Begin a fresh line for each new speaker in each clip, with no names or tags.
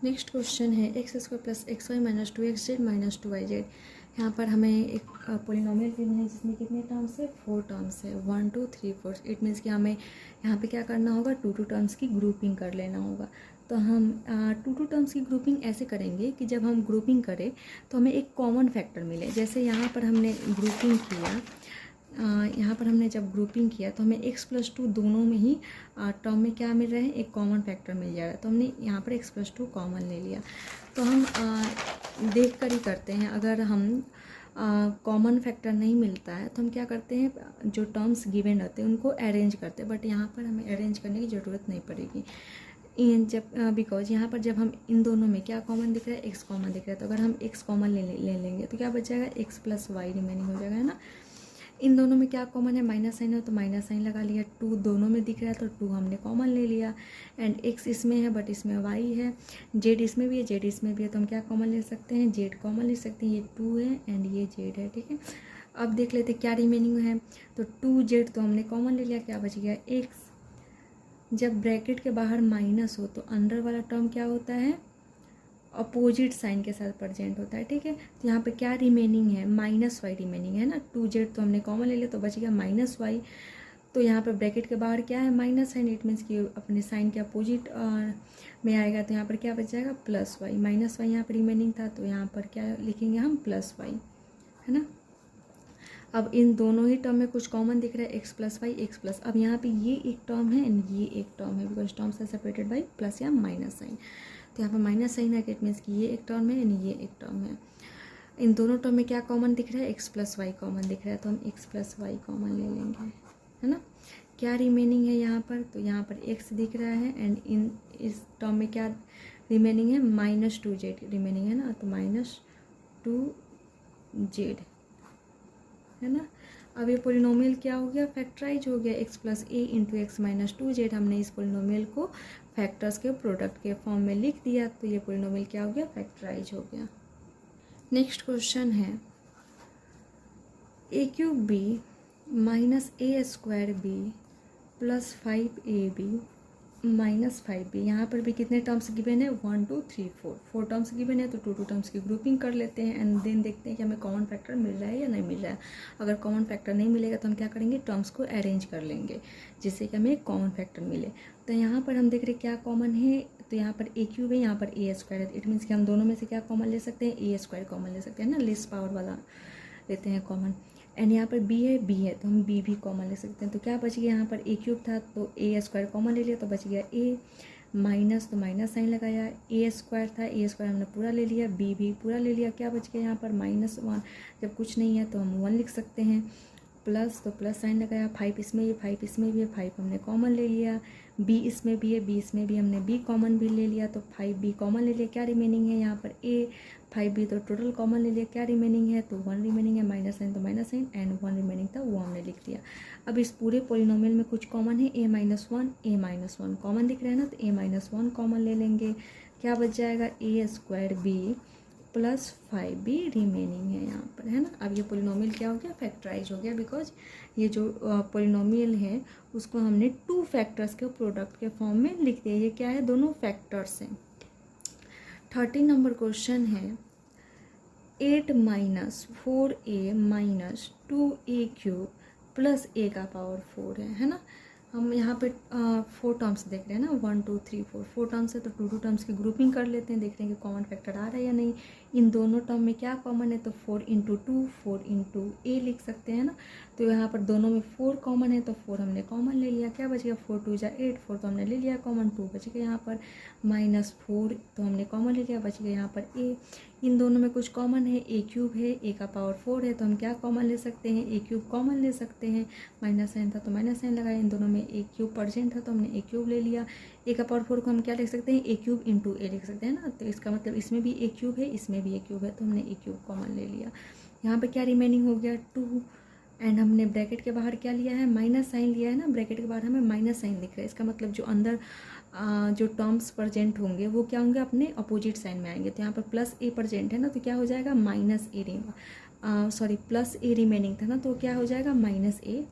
Next question है x square plus x y minus two x z minus two y z. यहाँ पर हमें एक पोलिनोमियल गिवन है जिसमें कितने टर्म्स है, 4 टर्म्स है, 1 2 3 4। इट मीन्स कि हमें यहाँ पे क्या करना होगा, टू टर्म्स की ग्रुपिंग कर लेना होगा। तो हम टू टर्म्स की ग्रुपिंग ऐसे करेंगे कि जब हम ग्रुपिंग करें तो हमें एक कॉमन फैक्टर मिले। जैसे यहाँ पर हमने ग्रुपिंग किया, यहाँ पर हमने जब ग्रुपिंग किया तो हमें x+2 दोनों में ही टर्म में क्या मिल रहा है, एक कॉमन फैक्टर मिल जाएगा। तो हमने यहाँ पर x+2 कॉमन ले लिया। तो हम देख कर ही करते हैं, अगर हम कॉमन फैक्टर नहीं मिलता है तो हम क्या करते हैं, जो टर्म्स गिवन रहते हैं उनको अरेंज करते हैं। बट यहाँ पर हमें अरेंज करने की ज़रूरत नहीं पड़ेगी जब बिकॉज यहाँ पर जब हम इन दोनों में क्या कॉमन दिख रहा है, x कॉमन दिख रहा है। तो अगर हम x कॉमन ले लेंगे तो क्या बच जाएगा, x प्लस वाई रिमेनिंग हो जाएगा, है ना। इन दोनों में क्या कॉमन है, माइनस साइन है तो माइनस साइन लगा लिया। 2 दोनों में दिख रहा है तो 2 हमने कॉमन ले लिया। एंड x इसमें है बट इसमें y है, z इसमें भी है, z इसमें भी है, तो हम क्या कॉमन ले सकते हैं, z कॉमन ले सकते हैं। ये 2 है एंड ये z है, ठीक है। अब देख लेते क्या रिमेनिंग है। तो 2z तो हमने कॉमन ले लिया, क्या बच गया x। जब ब्रैकेट के बाहर माइनस हो तो अंदर वाला टर्म क्या होता है, अपोजिट साइन के साथ प्रेजेंट होता है, ठीक है। तो यहाँ पे क्या रिमेनिंग है, माइनस वाई रिमेनिंग है ना। 2z तो हमने कॉमन ले लिया तो बच गया माइनस वाई। तो यहाँ पर ब्रैकेट के बाहर क्या है, माइनस साइन, इट मीन्स कि अपने साइन के अपोजिट में आएगा। तो यहाँ पर क्या बच जाएगा, प्लस वाई। माइनस वाई यहाँ पर रिमेनिंग था तो यहाँ पर क्या लिखेंगे हम, प्लस वाई, है ना। अब इन दोनों ही टर्म में कुछ कॉमन दिख रहा है, x plus y x plus. अब यहाँ पे ये एक टर्म है एंड ये एक टर्म है, because terms are separated by plus या माइनस साइन। तो यहाँ पर माइनस साइन है, इट मीन्स कि ये एक टर्म है एंड ये एक टर्म है। इन दोनों टर्म में क्या कॉमन दिख रहा है, एक्स प्लस वाई कॉमन दिख रहा है, तो हम एक्स प्लस वाई कॉमन ले लेंगे, है ना। क्या रिमेनिंग है यहाँ पर, तो यहाँ पर एक्स दिख रहा है एंड इन इस टर्म में क्या रिमेनिंग है, -2z रिमेनिंग है ना। तो -2z, है ना। अब ये पोलिनोमियल क्या हो गया, फैक्टराइज हो गया। x प्लस ए इंटू एक्स माइनस 2z, हमने इस पोलिनोमियल को फैक्टर्स के प्रोडक्ट के फॉर्म में लिख दिया। तो ये पोलिनोमियल क्या हो गया, फैक्टराइज हो गया। नेक्स्ट क्वेश्चन है a³ minus a² plus 5ab minus 5b। यहाँ पर भी कितने टर्म्स गिवन है, 1 2 3 4 टर्म्स गिवन है। तो टू टर्म्स की ग्रुपिंग कर लेते हैं एंड देन देखते हैं कि हमें कॉमन फैक्टर मिल रहा है या नहीं मिल रहा है। अगर कॉमन फैक्टर नहीं मिलेगा तो हम क्या करेंगे, टर्म्स को अरेंज कर लेंगे जिससे कि हमें कॉमन फैक्टर मिले। तो यहाँ पर हम देख रहे हैं क्या कॉमन है, तो यहाँ पर a³ है, यहाँ पर a² है। इट मीन्स कि हम दोनों में से क्या कॉमन ले सकते हैं, a² कॉमन ले सकते हैं ना, लेस पावर वाला लेते हैं कॉमन। एंड यहाँ पर b है तो हम b भी कॉमन ले सकते हैं। तो क्या बच गया, यहाँ पर a³ था तो a² कॉमन ले लिया तो बच गया a, माइनस तो माइनस साइन लगाया। a² था, a² हमने पूरा ले लिया, b भी पूरा ले लिया, क्या बच गया यहाँ पर -1। जब कुछ नहीं है तो हम 1 लिख सकते हैं। प्लस तो प्लस साइन लगाया, 5 इसमें भी 5 इसमें भी है, 5 हमने कॉमन ले लिया। b इसमें भी है, b इसमें भी हमने b कॉमन भी ले लिया, तो 5b कॉमन ले लिया। क्या रिमेनिंग है यहाँ पर a, 5b तो टोटल कॉमन ले लिया। क्या रिमेनिंग है, तो 1 रिमेनिंग है, माइनस साइन तो माइनस साइन एंड 1 रिमेनिंग था वो हमने लिख दिया। अब इस पूरे पोलिनोमियल में कुछ कॉमन है, a-1 कॉमन दिख रहा है ना, तो a-1 कॉमन ले लेंगे। क्या बच जाएगा, a² प्लस 5b रिमेनिंग है यहाँ पर, है ना। अब ये पोलिनोमियल क्या हो गया, फैक्टराइज हो गया, बिकॉज ये जो पोलिनोमियल है उसको हमने 2 फैक्टर्स के प्रोडक्ट के फॉर्म में लिख दिया। ये क्या है, दोनों फैक्टर्स हैं। 13 नंबर क्वेश्चन है 8 minus 4a minus 2a³ plus a का पावर 4 है ना। हम यहाँ पे 4 टर्म्स देख रहे हैं ना, 1 2 3 4 टर्म्स है। तो टू टर्म्स की ग्रुपिंग कर लेते हैं, देख रहे हैं कि कॉमन फैक्टर आ रहा है या नहीं। इन दोनों टर्म में क्या कॉमन है, तो 4 इंटू 2 4 इंटू a लिख सकते हैं ना। तो यहाँ पर दोनों में 4 कॉमन है तो 4 हमने कॉमन ले लिया। क्या बच गया, 4 2 जा 8, 4 तो हमने ले लिया कॉमन, 2 बच गया यहाँ पर। -4 तो हमने कॉमन ले लिया, बच गया यहाँ पर a। इन दोनों में कुछ कॉमन है, a³ है, a का पावर 4 है, तो हम क्या कॉमन ले सकते हैं, a³ कॉमन ले सकते हैं। माइनस साइन था तो माइनस साइन लगाया, इन दोनों में a³ प्रेजेंट था तो हमने a³ ले लिया। a का पावर 4 को हम क्या लिख सकते हैं, a³ इंटू a लिख सकते हैं ना। तो इसका मतलब इसमें भी a³ है, इसमें भी a³ है, तो हमने a³ कॉमन ले लिया। यहाँ पे क्या रिमेनिंग हो गया, 2 एंड हमने ब्रैकेट के बाहर क्या लिया है, माइनस साइन लिया है ना। ब्रैकेट के बाहर हमें माइनस साइन दिख रहा है, इसका मतलब जो अंदर जो टर्म्स प्रेजेंट होंगे वो क्या होंगे, अपने अपोजिट साइन में आएंगे। तो यहाँ पर प्लस a प्रेजेंट है ना, तो क्या हो जाएगा -a, sorry plus a remaining था ना, तो क्या हो जाएगा -a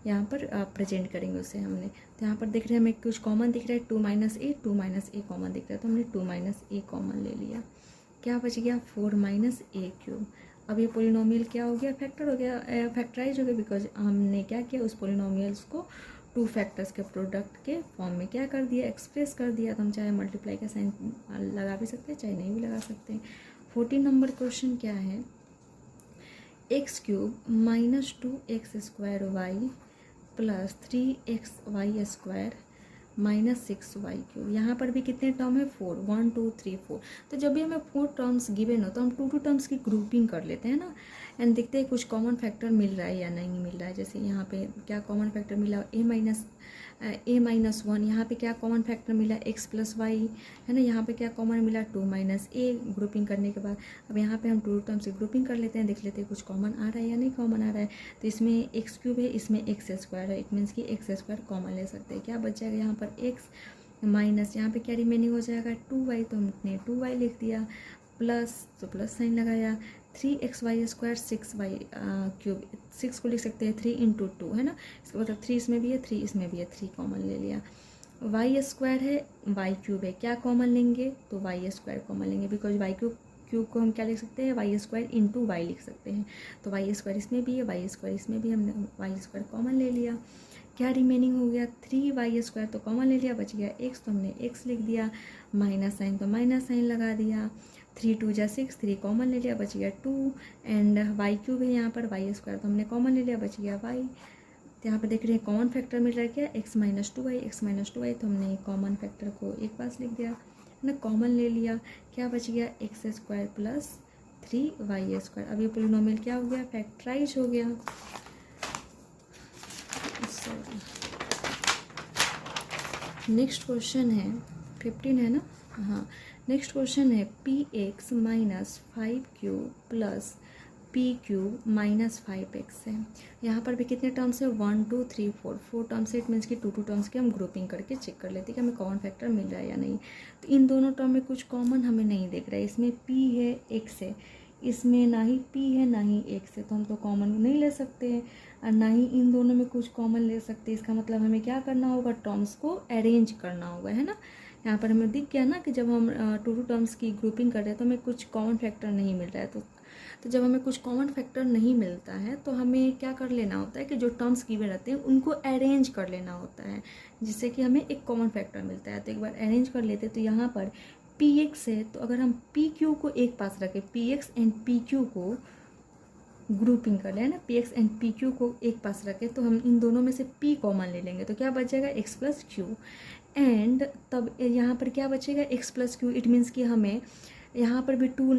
यहाँ पर प्रेजेंट करेंगे उसे हमने। तो यहाँ पर देख रहे हैं हमें कुछ कॉमन दिख रहा है, 2 - a, 2 - a कॉमन दिख रहा है, तो हमने 2 - a कॉमन ले लिया। क्या बच गया, 4 - a³। अब ये पोलिनोमियल क्या हो गया, फैक्टर हो गया, फैक्टराइज हो गया, बिकॉज हमने क्या किया, उस पोलिनोमियल्स को 2 फैक्टर्स के प्रोडक्ट के फॉर्म में क्या कर दिया, एक्सप्रेस कर दिया। तो हम चाहे मल्टीप्लाई का साइन लगा भी सकते हैं, चाहे नहीं भी लगा सकते हैं। 14 नंबर क्वेश्चन क्या है, x³ - 2x² plus 3xy² -6y³। यहाँ पर भी कितने टर्म है, 4, 1 2 3 4। तो जब भी हमें 4 टर्म्स गिवन हो तो हम 2 टर्म्स की ग्रुपिंग कर लेते हैं ना, एंड देखते हैं कुछ कॉमन फैक्टर मिल रहा है या नहीं मिल रहा है। जैसे यहाँ पे क्या कॉमन फैक्टर मिला, a-1, यहाँ पे क्या कॉमन फैक्टर मिला, x + y, है ना। यहाँ पे क्या कॉमन मिला, 2 - a। ग्रुपिंग करने के बाद अब यहाँ पे हम 2 टर्म्स की ग्रुपिंग कर लेते हैं, देख लेते हैं कुछ कॉमन आ रहा है या नहीं कॉमन आ रहा है। तो इसमें x³ है, इसमें x² है, इट मीन्स कि x² कॉमन ले सकते हैं। क्या बच जाएगा यहाँ पर, x माइनस यहाँ पे क्या रिमेनिंग हो जाएगा, 2y, तो हमने 2y लिख दिया, प्लस तो प्लस साइन लगाया, 3xy² 6y³, 6 को लिख सकते हैं 3 × 2, है ना। इसका मतलब 3 इसमें भी है, 3 इसमें भी है, 3 कॉमन ले लिया। y² है, y³ है, क्या कॉमन लेंगे, तो y² कॉमन लेंगे, बिकॉज y³ को हम क्या लिख सकते हैं, y² × y लिख सकते हैं। तो y² इसमें भी है, y² इसमें भी, हमने y² कॉमन ले लिया। क्या रिमेनिंग हो गया, 3y² तो कॉमन ले लिया, बच गया x, तो हमने x लिख दिया, माइनस साइन तो माइनस साइन लगा दिया, 3 × 2 = 6, 3 कॉमन ले लिया, बच गया 2, एंड y³ है यहाँ पर, y² तो हमने कॉमन ले लिया, बच गया y। तो यहाँ पे देख रहे हैं कॉमन फैक्टर मिल रहा है क्या, x - 2y, x - 2y, तो हमने कॉमन फैक्टर को एक पास लिख दिया, है ना, कॉमन ले लिया। क्या बच गया, x² प्लस 3y²। अब ये पोलिनोमियल क्या हो गया, फैक्टराइज हो गया। नेक्स्ट क्वेश्चन है 15 है ना, हाँ। नेक्स्ट क्वेश्चन है px - 5q plus p³ - 5x है। यहाँ पर भी कितने टर्म्स है, 1 2 3 4 टर्म्स है, इट मीन्स कि 2 टर्म्स की हम ग्रुपिंग करके चेक कर लेते हैं कि हमें कॉमन फैक्टर मिल रहा है या नहीं। तो इन दोनों टर्म में कुछ कॉमन हमें नहीं दिख रहा है, इसमें p है, x है, इसमें ना ही p है ना ही x है, तो हम तो कॉमन नहीं ले सकते हैं, और ना ही इन दोनों में कुछ कॉमन ले सकते। इसका मतलब हमें क्या करना होगा, टर्म्स को अरेंज करना होगा, है ना। यहाँ पर हमें दिख गया ना कि जब हम 2 टर्म्स की ग्रुपिंग कर रहे हैं तो हमें कुछ कॉमन फैक्टर नहीं मिल रहा है। तो जब हमें कुछ कॉमन फैक्टर नहीं मिलता है तो हमें क्या कर लेना होता है कि जो टर्म्स गिवन रहते हैं उनको अरेंज कर लेना होता है, जिससे कि हमें एक कॉमन फैक्टर मिलता है। तो एक बार अरेंज कर लेते, तो यहाँ पर px है, तो अगर हम pq को एक पास रखें, px एंड pq को ग्रुपिंग कर लें ना, px एंड pq को एक पास रखें, तो हम इन दोनों में से p कॉमन ले लेंगे, तो क्या बचेगा, x + q, एंड तब यहाँ पर क्या बचेगा, x + q। इट मीन्स कि हमें यहाँ पर भी 2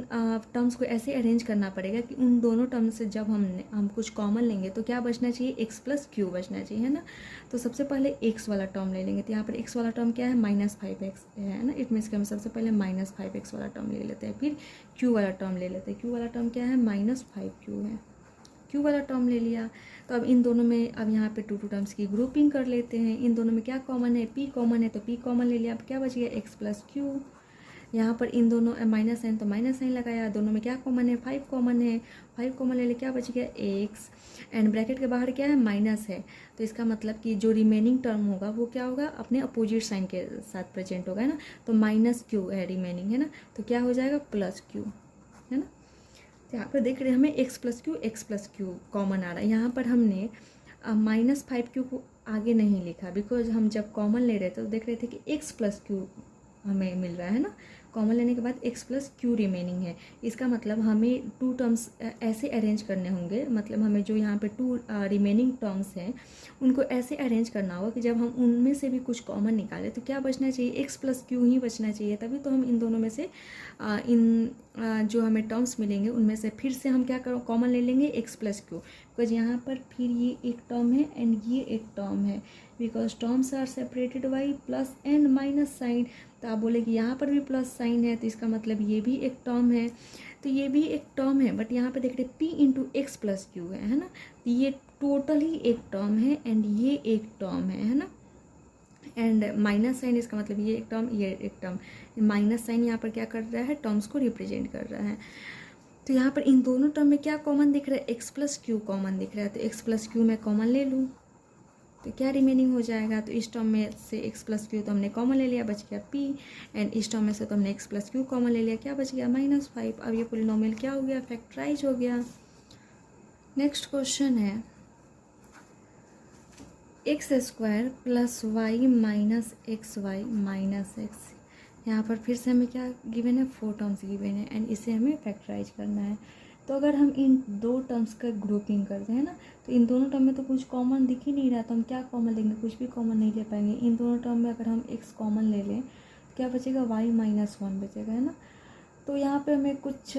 टर्म्स को ऐसे अरेंज करना पड़ेगा कि उन दोनों टर्म्स से जब हम कुछ कॉमन लेंगे तो क्या बचना चाहिए, x + q बचना चाहिए, है ना। तो सबसे पहले x वाला टर्म ले लेंगे, तो यहाँ पर x वाला टर्म क्या है, -5x है ना। इट मीन्स कि हम सबसे पहले -5x वाला टर्म ले लेते हैं, फिर q वाला टर्म ले लेते हैं। q वाला टर्म क्या है, -5q है, q वाला टर्म ले लिया। तो अब इन दोनों में अब यहाँ पे 2 टर्म्स की ग्रुपिंग कर लेते हैं। इन दोनों में क्या कॉमन है, p कॉमन है, तो p कॉमन ले लिया। अब क्या बच गया, x + q। यहाँ पर इन दोनों माइनस साइन तो माइनस साइन लगाया, दोनों में क्या कॉमन है, 5 कॉमन है, 5 कॉमन ले ले, क्या बच गया, x, एंड ब्रैकेट के बाहर क्या है, माइनस है, तो इसका मतलब कि जो रिमेनिंग टर्म होगा वो क्या होगा, अपने अपोजिट साइन के साथ प्रेजेंट होगा, है ना। तो -q है रिमेनिंग, है ना, तो क्या हो जाएगा, +q, है ना। तो यहाँ पर देख रहे हैं हमें x + q कॉमन आ रहा है। यहाँ पर हमने -5q को आगे नहीं लिखा, बिकॉज हम जब कॉमन ले रहे थे तो देख रहे थे कि x + q हमें मिल रहा है ना। कॉमन लेने के बाद x + q रिमेनिंग है, इसका मतलब हमें 2 टर्म्स ऐसे अरेंज करने होंगे, मतलब हमें जो यहाँ पे 2 रिमेनिंग टर्म्स हैं उनको ऐसे अरेंज करना होगा कि जब हम उनमें से भी कुछ कॉमन निकालें तो क्या बचना चाहिए, x + q ही बचना चाहिए। तभी तो हम इन दोनों में से जो हमें टर्म्स मिलेंगे उनमें से फिर से हम क्या कॉमन ले लेंगे, x + q, बिकॉज यहाँ पर फिर ये एक टर्म है एंड ये एक टर्म है, because terms are separated by plus and minus sign. तो आप बोले कि यहाँ पर भी प्लस साइन है, तो इसका मतलब ये भी एक टर्म है, तो ये भी एक टर्म है, बट यहाँ पे देख रहे p × x + q है ना। तो ये टोटल ही एक टर्म है एंड ये एक टर्म है ना। एंड माइनस साइन, इसका मतलब ये एक टर्म, ये एक टर्म, माइनस साइन यहाँ पर क्या कर रहा है, टर्म्स को रिप्रेजेंट कर रहा है। तो यहाँ पर इन दोनों टर्म में क्या कॉमन दिख रहा है, x + q कॉमन दिख रहा है, तो x + q मैं कॉमन ले लूँ, तो क्या रिमेनिंग हो जाएगा, तो इस टर्म में से एक्स प्लस क्यू तो हमने कॉमन ले लिया, बच गया p, एंड इस टर्म में से तो हमने एक्स प्लस क्यू कॉमन ले लिया, क्या बच गया -5। अब ये पॉलिनोमियल क्या हो गया, फैक्टराइज हो गया। नेक्स्ट क्वेश्चन है x² plus y minus x y minus x. यहाँ पर फिर से हमें क्या गिवन है, 4 टर्म्स गिवन है एंड इसे हमें फैक्टराइज करना है। तो अगर हम इन 2 टर्म्स का ग्रुपिंग करते हैं ना, तो इन दोनों टर्म में तो कुछ कॉमन दिख ही नहीं रहा, तो हम क्या कॉमन लेंगे, कुछ भी कॉमन नहीं ले पाएंगे। इन दोनों टर्म में अगर हम x कॉमन ले लें तो क्या बचेगा, y माइनस 1 बचेगा, है ना। तो यहाँ पे हमें कुछ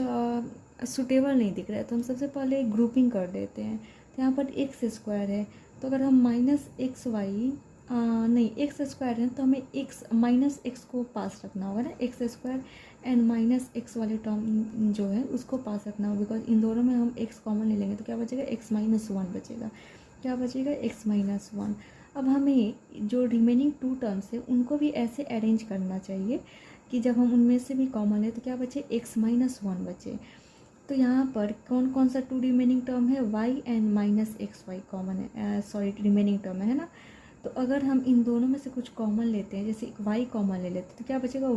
सुटेबल नहीं दिख रहा है, तो हम सबसे पहले ग्रुपिंग कर देते हैं। तो यहाँ पर x² है, तो अगर हम माइनस एक्स वाई नहीं x² है तो हमें x माइनस एक्स को पास रखना होगा ना, x² एंड माइनस एक्स वाले टर्म जो है उसको पास रखना होगा, बिकॉज इन दोनों में हम x कॉमन ले लेंगे तो क्या बचेगा, x माइनस 1 बचेगा। क्या बचेगा, x माइनस 1। अब हमें जो रिमेनिंग 2 टर्म्स है उनको भी ऐसे अरेंज करना चाहिए कि जब हम उनमें से भी कॉमन है तो क्या बचे, x माइनस 1 बचे। तो यहाँ पर कौन कौन सा 2 रिमेनिंग टर्म है, y and minus x y common है, सॉरी रिमेनिंग टर्म है ना। तो अगर हम इन दोनों में से कुछ कॉमन लेते हैं, जैसे y कॉमन ले लेते हैं तो क्या बचेगा,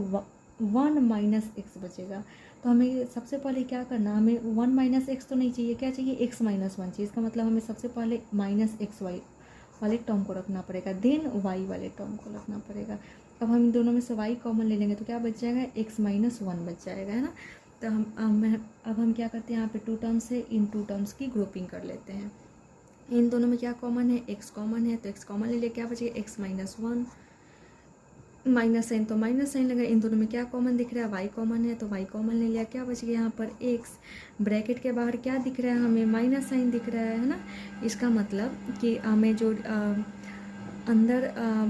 1 माइनस एक्स बचेगा। तो हमें सबसे पहले क्या करना, हमें 1 माइनस एक्स तो नहीं चाहिए, क्या चाहिए, x माइनस 1 चाहिए। इसका मतलब हमें सबसे पहले माइनस एक्स वाई वाले टर्म को रखना पड़ेगा, देन y वाले टर्म को रखना पड़ेगा। अब हम इन दोनों में से y कॉमन ले लेंगे तो क्या बच जाएगा, x माइनस 1 बच जाएगा, है ना। तो अब हम क्या करते हैं, यहाँ पे 2 टर्म्स है, इन 2 टर्म्स की ग्रुपिंग कर लेते हैं। इन दोनों में क्या कॉमन है, x कॉमन है, तो x कॉमन ले लिया, क्या बचेगा, x माइनस 1, माइनस साइन तो माइनस साइन लगा। इन दोनों में क्या कॉमन दिख रहा है, y कॉमन है, तो y कॉमन ले लिया, क्या बच गया यहाँ पर x। ब्रैकेट के बाहर क्या दिख रहा है, हमें माइनस साइन दिख रहा है ना। इसका मतलब कि हमें जो अंदर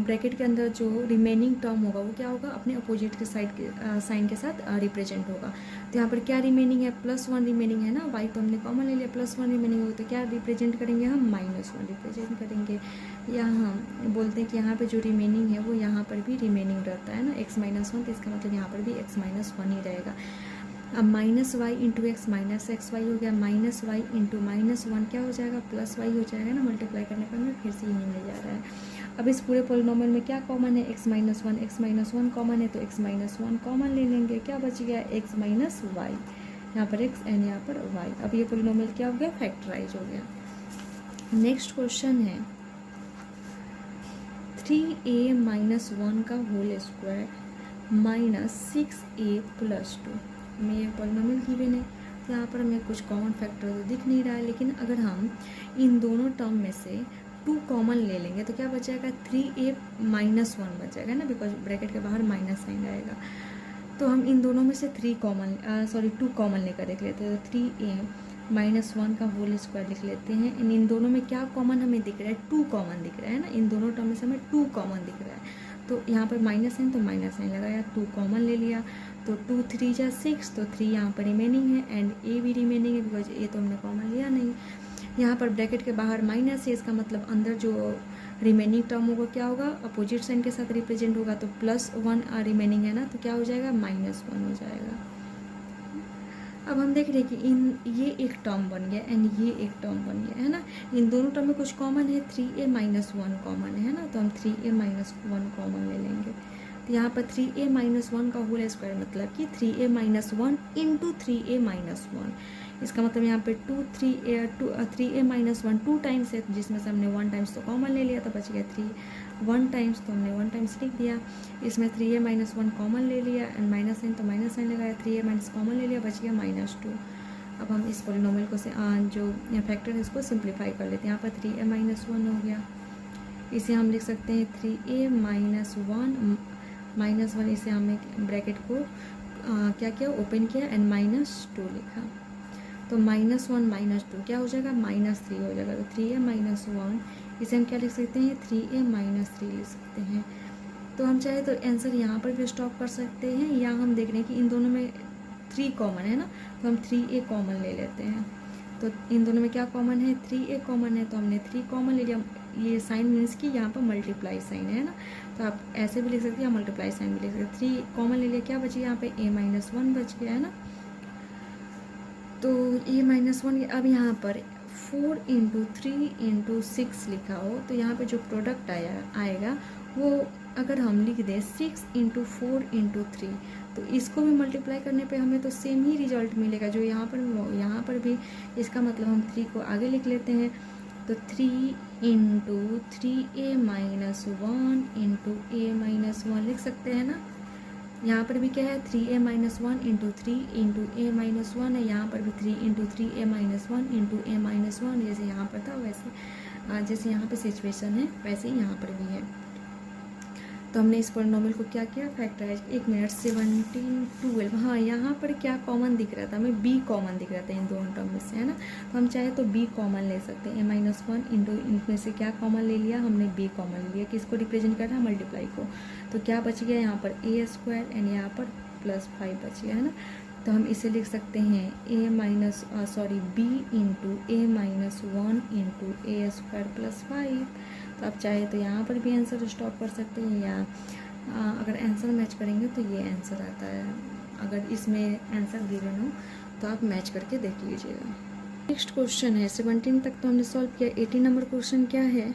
ब्रैकेट के अंदर जो रिमेनिंग टर्म होगा वो क्या होगा, अपने अपोजिट के साइड के साइन के साथ रिप्रेजेंट होगा। तो यहाँ पर क्या रिमेनिंग है, +1 रिमेनिंग है ना, y तो हमने कॉमन ले लिया, +1 रिमेनिंग होगा, तो क्या रिप्रेजेंट करेंगे हम, -1 रिप्रेजेंट करेंगे। यहाँ बोलते हैं कि यहाँ पे जो रिमेनिंग है वो यहाँ पर भी रिमेनिंग रहता है ना, x माइनस 1, तो इसका मतलब यहाँ पर भी x माइनस 1 ही रहेगा। अब -y into x minus x y हो गया, -y इंटू -1 क्या हो जाएगा, +y हो जाएगा ना, मल्टीप्लाई करने पर हमें फिर से यही मिल जा रहा है। अब इस पूरे पॉलिनोमियल में क्या कॉमन है, x माइनस 1 कॉमन है, तो x माइनस 1 कॉमन ले लेंगे, क्या बच गया, x माइनस वाई, यहाँ पर x एंड यहाँ पर y। अब ये पॉलिनोमियल क्या हो गया, फैक्टराइज हो गया। नेक्स्ट क्वेश्चन है 3a माइनस 1 का whole square minus 6a plus 2 में ये पॉलिनोमियल गिवन है। तो यहाँ पर हमें कुछ कॉमन फैक्टर तो दिख नहीं रहा है, लेकिन अगर हम इन दोनों टर्म में से 2 कॉमन ले लेंगे तो क्या बचेगा, 3a माइनस 1 बचेगा ना, बिकॉज ब्रैकेट के बाहर माइनस साइन आएगा। तो हम इन दोनों में से 2 कॉमन लेकर देख लेते हैं, तो 3a माइनस 1 का होल स्क्वायर लिख लेते हैं। इन दोनों में क्या कॉमन हमें दिख रहा है, 2 कॉमन दिख रहा है ना, इन दोनों टर्म में से हमें 2 कॉमन दिख रहा है। तो यहाँ पर माइनस साइन तो माइनस साइन लगाया, 2 कॉमन ले लिया, तो 2 3 जा 6, तो 3 यहाँ पर रिमेनिंग है एंड a भी रिमेनिंग है, बिकॉज a तो हमने कॉमन लिया नहीं। यहाँ पर ब्रैकेट के बाहर माइनस है, इसका मतलब अंदर जो रिमेनिंग टर्म होगा क्या होगा, अपोजिट साइन के साथ रिप्रेजेंट होगा, तो +1 रिमेनिंग है ना, तो क्या हो जाएगा, -1 हो जाएगा। अब हम देख रहे हैं कि ये एक टर्म बन गया एंड ये एक टर्म बन गया, है ना। इन दोनों टर्म में कुछ कॉमन है, 3a माइनस 1 कॉमन है ना, तो हम 3a माइनस 1 कॉमन ले लेंगे। तो यहाँ पर 3a माइनस 1 का होल स्क्वायर मतलब कि 3a minus 1 into 3a minus 1। इसका मतलब यहाँ पे 3a माइनस 1 2 टाइम्स है, जिसमें से हमने 1 टाइम्स तो कॉमन ले लिया, तो बच गया 1 टाइम्स, तो हमने 1 टाइम्स लिख दिया। इसमें 3a माइनस 1 कॉमन ले लिया एंड माइनस साइन तो माइनस साइन लगाया, 3a माइनस कॉमन ले लिया, बच गया -2। अब हम इस पॉलिनोमियल को जो फैक्टर है इसको सिंप्लीफाई कर लेते हैं। यहाँ पर 3a माइनस 1 हो गया, इसे हम लिख सकते हैं 3a माइनस 1, इसे हमने ब्रैकेट को क्या किया, ओपन किया एंड -2 लिखा, तो -1 -2 क्या हो जाएगा, -3 हो जाएगा। तो 3a माइनस 1 इसे हम क्या लिख सकते हैं, 3a माइनस 3 लिख सकते हैं। तो हम चाहे तो आंसर यहाँ पर भी स्टॉप कर सकते हैं, या हम देख रहे हैं कि इन दोनों में 3 कॉमन है ना, तो हम 3a कॉमन ले लेते हैं। तो इन दोनों में क्या कॉमन है, 3a कॉमन है, तो हमने 3 कॉमन ले लिया। ये साइन मीन्स कि यहाँ पर मल्टीप्लाई साइन है ना, तो आप ऐसे भी लिख सकते हैं, मल्टीप्लाई साइन भी लिख सकते हैं। 3 कॉमन ले लिया, क्या बची यहाँ पे, a माइनस 1 बच गया है ना। तो a माइनस 1, अब यहाँ पर 4 इंटू 3 इंटू 6 लिखा हो तो यहाँ पे जो प्रोडक्ट आएगा वो अगर हम लिख दें 6 इंटू 4 इंटू 3 तो इसको भी मल्टीप्लाई करने पे हमें तो सेम ही रिजल्ट मिलेगा जो यहाँ पर भी। इसका मतलब हम 3 को आगे लिख लेते हैं तो 3 इंटू 3a-1 इंटू a-1 लिख सकते हैं ना। यहाँ पर भी क्या है 3a-1 इंटू 3 इंटू a-1 है, यहाँ पर भी 3 इंटू 3a-1 इंटू a-1 जैसे यहाँ पर था वैसे जैसे यहाँ पे सिचुएशन है वैसे ही यहाँ पर भी है। तो हमने इस पोलिनोमियल को क्या किया फैक्टराइज। 1 मिनट 17 12 हाँ यहाँ पर क्या कॉमन दिख रहा था हमें b कॉमन दिख रहा था इन दोनों टर्म में से है ना। तो हम चाहे तो b कॉमन ले सकते हैं a-1 इंटू इनमें से क्या कॉमन ले लिया हमने b कॉमन ले लिया। किसको रिप्रेजेंट कर रहा है मल्टीप्लाई को। तो क्या बच गया यहाँ पर a² एंड यहाँ पर +5 बच गया है ना। तो हम इसे लिख सकते हैं b into a-1 into a² +5। तो आप चाहे तो यहाँ पर भी आंसर स्टॉप कर सकते हैं या अगर आंसर मैच करेंगे तो ये आंसर आता है। अगर इसमें आंसर गिवन हो तो आप मैच करके देख लीजिएगा। नेक्स्ट क्वेश्चन है 17 तक तो हमने सॉल्व किया। 18 नंबर क्वेश्चन क्या है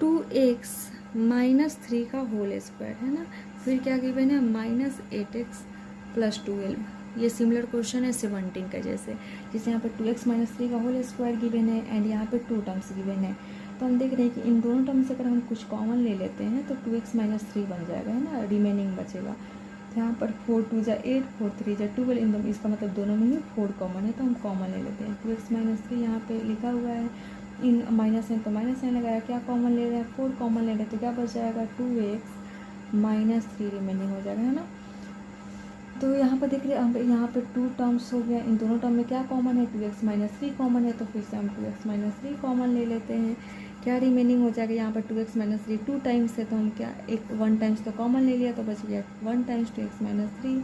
2x - 3 का होल स्क्वायर है ना। फिर क्या गिवन है -8x + 12। ये सिमिलर क्वेश्चन है 17 का जैसे यहाँ पर 2x - 3 का होल स्क्वायर गिवन है एंड यहाँ पर 2 टर्म्स गिवन है। तो हम देख रहे हैं कि इन दोनों टर्म से अगर हम कुछ कॉमन ले लेते हैं तो 2x - 3 बन जाएगा है ना, रिमेनिंग बचेगा। तो यहाँ पर 4 2 = 8 4 3 = 12 इन दोनों इसका मतलब दोनों में ही 4 कॉमन है तो हम कॉमन ले लेते हैं। 2x - 3 यहाँ पे लिखा हुआ है इन माइनस है तो माइनस साइन लगाया। क्या कॉमन ले रहे हैं 4 कॉमन ले रहे हैं तो क्या बच जाएगा 2x - 3 रिमेनिंग हो जाएगा है ना। तो यहाँ पर देख रहे हैं यहाँ पे 2 टर्म्स हो गया। इन दोनों टर्म में क्या कॉमन है 2x - 3 कॉमन है तो फिर से हम 2x - 3 कॉमन ले लेते हैं। क्या रिमेनिंग हो जाएगा यहाँ पर 2x - 3 2 टाइम्स है तो हम क्या 1 टाइम्स तो कॉमन ले लिया तो बच गया 1 टाइम्स 2x - 3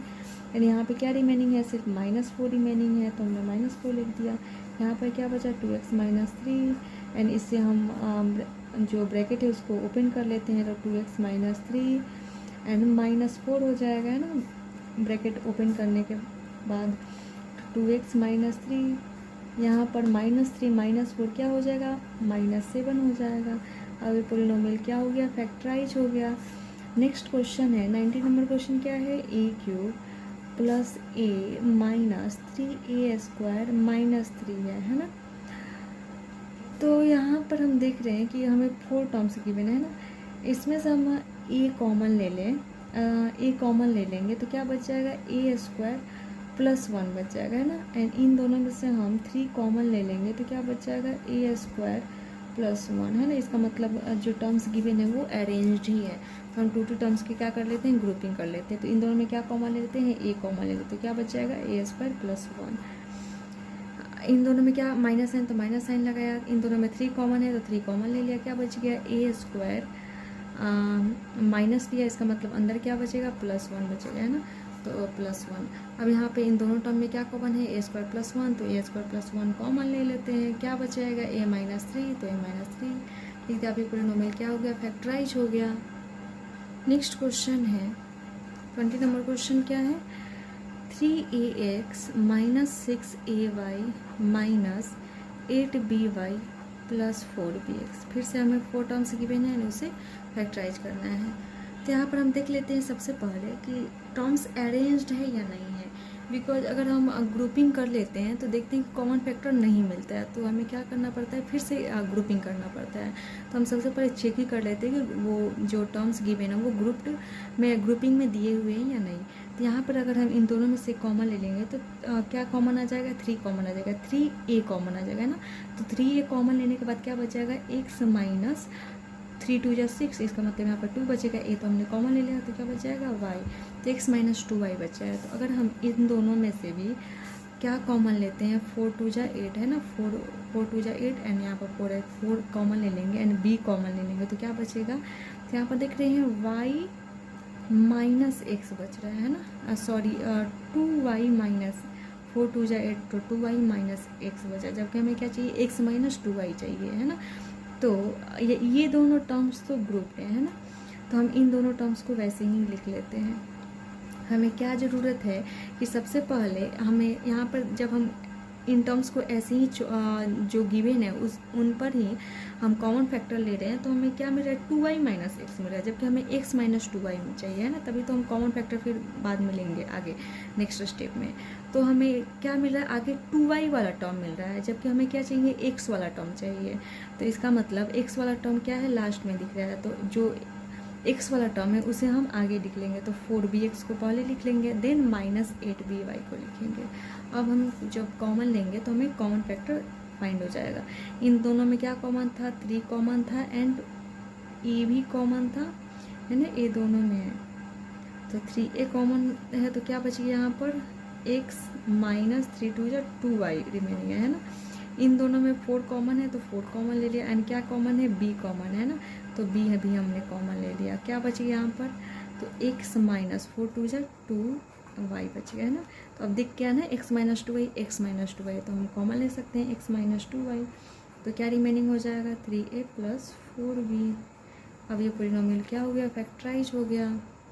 एंड यहाँ पे क्या रिमेनिंग है सिर्फ -4 रिमेनिंग है तो हमने -4 लिख दिया। यहाँ पर क्या बचा 2x - 3 एंड इससे हम जो ब्रैकेट है उसको ओपन कर लेते हैं तो 2x - 3 एंड -4 हो जाएगा है ना। ब्रैकेट ओपन करने के बाद 2x - 3 यहाँ पर -3 - 4 क्या हो जाएगा -7 हो जाएगा। अब ये पोलिनोमियल क्या हो गया फैक्टराइज हो गया। नेक्स्ट क्वेश्चन है 19 नंबर क्वेश्चन क्या है a³ + a - 3a² - 3 है ना। तो यहाँ पर हम देख रहे हैं कि हमें 4 टर्म्स गिवन है ना। इसमें से हम a कॉमन ले लें a कॉमन ले लेंगे तो क्या बच जाएगा a² + 1 बच जाएगा है ना। एंड इन दोनों में से हम 3 कॉमन ले लेंगे तो क्या बच जाएगा a² + 1 है ना। इसका मतलब जो टर्म्स गिवन है वो अरेंज्ड ही है। तो हम 2 टर्म्स की क्या कर लेते हैं ग्रुपिंग कर लेते हैं। तो इन दोनों में क्या कॉमन ले लेते हैं a कॉमन ले लेते हैं तो क्या बच जाएगा a² + 1। इन दोनों में क्या माइनस साइन तो माइनस साइन लगाया। इन दोनों में 3 कॉमन है तो 3 कॉमन ले लिया। क्या बच गया a² माइनस लिया इसका मतलब अंदर क्या बचेगा +1 बचेगा है ना। तो +1 अब यहाँ पे इन दोनों टर्म में क्या कॉमन है a² + 1 तो a² + 1 कॉमन ले लेते हैं। क्या बचेगा a - 3 तो a - 3 ठीक है। अभी पोलिनोमियल क्या हो गया फैक्टराइज हो गया। नेक्स्ट क्वेश्चन है 20 नंबर क्वेश्चन क्या है 3ax - 6ay - 8by + 4bx। फिर से हमें 4 टर्म्स गिवन है उसे फैक्टराइज करना है। तो यहाँ पर हम देख लेते हैं सबसे पहले कि टर्म्स अरेंज्ड है या नहीं है। बिकॉज अगर हम ग्रुपिंग कर लेते हैं तो देखते हैं कि कॉमन फैक्टर नहीं मिलता है तो हमें क्या करना पड़ता है फिर से ग्रुपिंग करना पड़ता है। तो हम सबसे पहले चेक ही कर लेते हैं कि वो जो टर्म्स गिवन है वो ग्रुपिंग में दिए हुए हैं या नहीं। तो यहाँ पर अगर हम इन दोनों में से कॉमन ले लेंगे तो क्या कॉमन आ जाएगा 3 कॉमन आ जाएगा 3a कॉमन आ जाएगा ना। तो 3a कॉमन लेने के बाद क्या बच जाएगा x - 3 2 = 6 इसका मतलब यहाँ पर 2 बचेगा। a तो हमने कॉमन ले लिया तो क्या बच जाएगा y तो x - 2y बच जाएगा। तो अगर हम इन दोनों में से भी क्या कॉमन लेते हैं 4 2 = 8 है ना 4 2 = 8 एंड यहाँ पर 4 है 4 कॉमन ले लेंगे एंड b कॉमन ले लेंगे तो क्या बचेगा। तो यहाँ पर देख रहे हैं y - x बच रहा है ना 2y - 4 2 = 8 तो 2y - x बचा जबकि हमें क्या चाहिए x - 2y चाहिए है ना। तो ये दोनों टर्म्स तो ग्रुप है ना। तो हम इन दोनों टर्म्स को वैसे ही लिख लेते हैं। हमें क्या ज़रूरत है कि सबसे पहले हमें यहाँ पर जब हम इन टर्म्स को ऐसे ही जो गिवन है उस उन पर ही हम कॉमन फैक्टर ले रहे हैं, तो हमें क्या मिल रहा है 2y माइनस एक्स मिल रहा है, जबकि हमें x माइनस 2y चाहिए है ना, तभी तो हम कॉमन फैक्टर फिर बाद में लेंगे आगे नेक्स्ट स्टेप में। तो हमें क्या मिल रहा है आगे 2y वाला टर्म मिल रहा है, जबकि हमें क्या चाहिए x वाला टर्म चाहिए। तो इसका मतलब x वाला टर्म क्या है लास्ट में दिख रहा है, तो जो x वाला टर्म है उसे हम आगे लिख लेंगे, तो 4bx को पहले लिख लेंगे, देन माइनस 8by को लिखेंगे। अब हम जब कॉमन लेंगे तो हमें कॉमन फैक्टर फाइंड हो जाएगा। इन दोनों में क्या कॉमन था 3 कॉमन था एंड ए भी कॉमन था है ना, ये दोनों में है तो 3a कॉमन है, तो क्या बच गया यहाँ पर x माइनस 3 2 या 2y रिमेनिंग है ना। इन दोनों में 4 कॉमन है तो 4 कॉमन ले लिया, एंड क्या कॉमन है b कॉमन है ना, तो b भी हमने कॉमन ले लिया। क्या बच गया यहाँ पर, तो x माइनस 4 2 या 2y बच गया है ना। तो अब दिख गया ना x minus 2y x minus 2y, तो हम कॉमन ले सकते हैं x माइनस 2y, तो क्या रिमेनिंग हो जाएगा 3a प्लस 4b। अब ये पोलिनोमियल क्या हो गया फैक्टराइज हो गया।